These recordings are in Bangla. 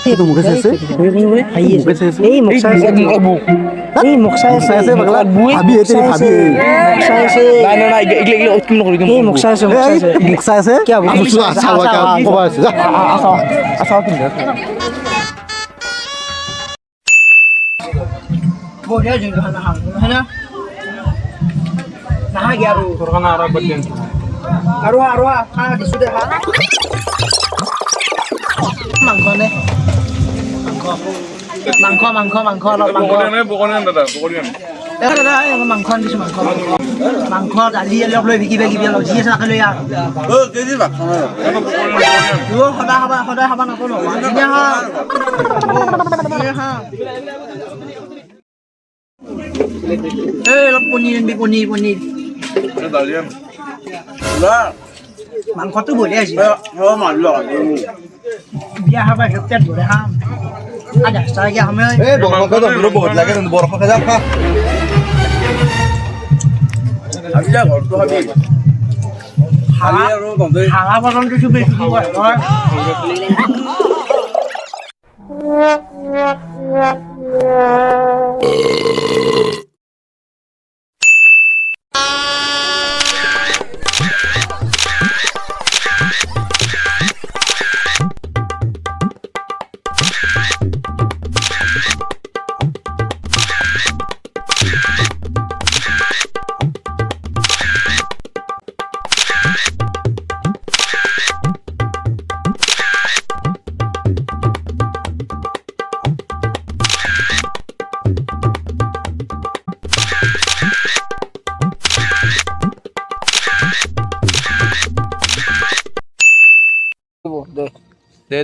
এইটো মুখে চাইছে এই মুখ চাইছে এই মুখ চাইছে পাগলা ভাবি এতে ভাবি মুখ চাইছে নাই নাই নাই এগলে এগলে অটকিম নকৰি দিম এই মুখ চাইছে মুখ চাইছে কি হ'ব চাবা কবা আছে যা আছা পিন্ধা বঢ়িয়া জুন খানা খাম হয়না নাহা গিয়া আৰু তোৰ খানা আৰু বাদ দিম আৰু খানা দিছো দে খা মাংস নে মাংস অলপ বকৰি দাদা বকৰি দাদা মাংস আনিছো মাংস দালি অলপ লৈ বিকিবা অলপ যি আছে তাকে লৈ আহ সদায় খাবা নকৰো অলপ পনীৰ আনবি পনীৰ মাংসটো বঢ়িয়া হৈছে বিয়া খাবা পেট ভৰে খাম আধা চাৰিয়া খাম এই বৰফকে তো বহুত লাগে বৰফকে যা খা আবিলা ঘৰটো হাবি খালি আৰু গন্ধই খালা বটলটো চুবে কি কয়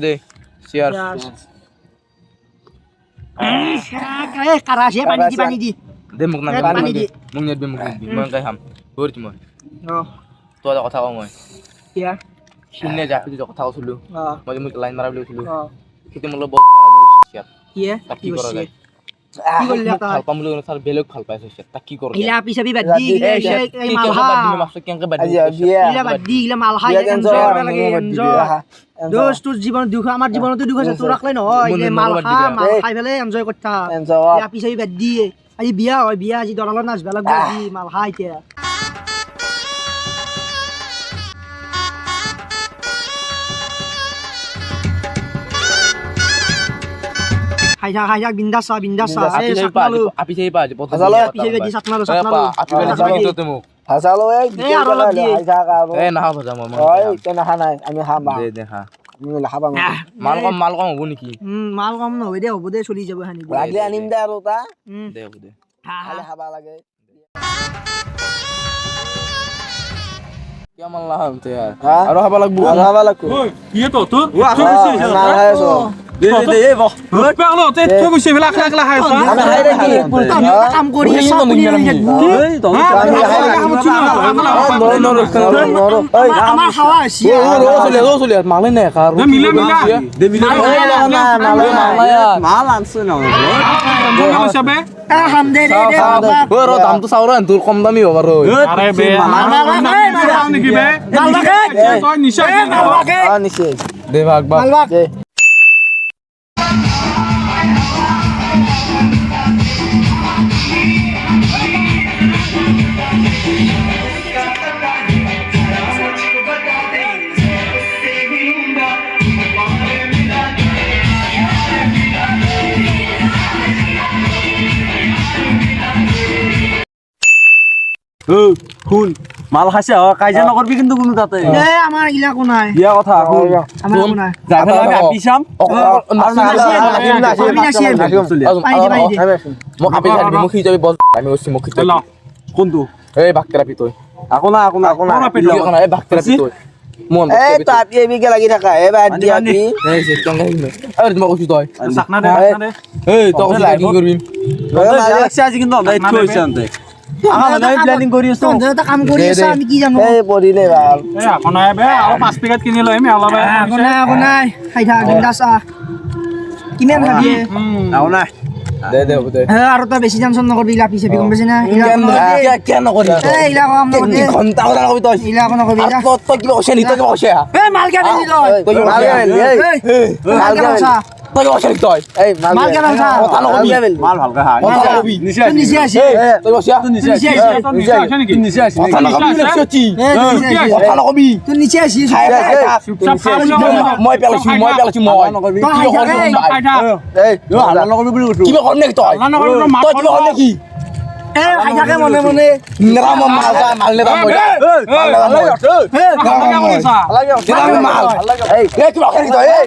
দে চিয়াৰ কাৰাছে পানী দি দে মোক না পানী দি মোক নিদিবি মই কাই খাম ধৰিম মই তই এটা কথা কওঁ মই সিনে জাপি যে কথা কৈছিলো মই মোক লাইন মাৰা বুলি কৈছিলো সেইটো মোৰ বহুত চিয়াৰ কি কৰা যায় ভাল পাম বুলি তাৰ বেলেগ ভাল পাইছে তাক কি কৰ ইলা পিছাবি বাদ দি এই মালহা কেনেকে বাদ ইলা বাদ দি ইলা মালহা এনজয় লাগে এনজয় দোস্ত তোৰ জীৱন দুখ আমাৰ জীৱনতো দুখ আছে তোৰ ৰাখলে নহয় এই মালহা মাল খাই ফেলে এনজয় কৰতা ইলা পিছাবি বাদ দি আজি বিয়া হয় বিয়া আজি দৰালত নাচবা লাগব আজি মালহা এতিয়া খাই থাক বিন্দাস এই সাতমালো আপি চাই পা হাজালো পিছে দি সাতমালো আপি বেলে তো মোক ভাজালো এই আৰু অলপ দিয়ে খাই থাক আৰু এ না ভাজা মই ওই তে না নাই আমি খাম দে খা আমি লাখাবা মাল কম হ'ব নেকি মাল কম নহয় দে হ'ব দে চলি যাব হানি লাগলে আনিম দে আৰু তা দে হ'ব দে খালি খাবা লাগে কিয় মাল লাহাম তে আৰু খাব লাগব আৰু খাবা লাগব কি তো তো না খাই আছো দে এই বহ পাগল তে তো কইছে বেলা খালা খাই আছ আমি খাই দেখি কাম কৰি আছা আপুনি এই তো আমাৰ খাওয়া আছে চলি মালে নাই কাৰ মিলা দে মিলা মাল আনছো না সবে খাম দে ও ৰ দামটো চাও ৰ তোৰ কম দামী হ'ব ৰ আরে বে মাল নেকি বে তই নিশা নিছে দে ভাগ ভাগ শুন মাল খাইছে কাইজা নকৰবি কিন্তু কোনো তাতে আমাৰ ইলা কো নাই বিয়া কথা আমাৰ কো নাই যাবে আমি আপি চাম মোক আপি যাবি মোক যাবি বল আমি ওছি মোক কোনটো এই বাকৰা পিতই আকো না এই বাকৰা পিতই মন এই তো আপি এবিকে লাগি থাকা এ বাদ দি আপি এই যে কেনে আরে তোমাক কৈছো তই সাকনা দে এই তই কি কৰিবি লাগছে আজি কিন্তু অনলাইন থৈছে আনতে প্ল্যানিং কৰি আছো এটা কাম কৰি আছা আমি কি জানো এই পঢ়িলে ভাল এই আকো নাই বে আৰু 5 পেকেট কিনি লৈ আমি অলপ আকো নাই খাই থাক বিন্দাস কিমান খাবি আও না দে হ'ব দে আৰু তই বেছি টেনচন নকৰবি ইলা পিছে গম পাইছ না কেন নকৰি এই ইলা কাম নকৰবি ঘন্টা কথা কবি তই ইলা কাম নকৰবি তই কিবা কৈছে নি তই কিবা কৈছে এই মাল কে দিলি তই মাল কে দিলি মাল কে কৈছা তই অশালিক তই এই মাল কেন আছে কথা নকবি মাল ভালকে খায় কথা নকবি নিচে তুই নিচে আসি তই বসিয়া নিচে নিচে আসি নিচে আসি কথা নকবি লেখছি নিচে আসি কথা নকবি তুই নিচে আসি খাই মই পেলাইছো মই নকবি তই কিবা খাই কৰিম থাক, ভাই এই হাল্লা নকবি বুলি কৈছো কিবা কৰিম নেকি তই তই কিবা কৰিম নেকি এই খাই থাকে মনে মনে নেৰাম মাল যা মাল নেৰাম মই মাল নেৰাম মই নেৰাম মাল এই কিবা কৰিম তই এই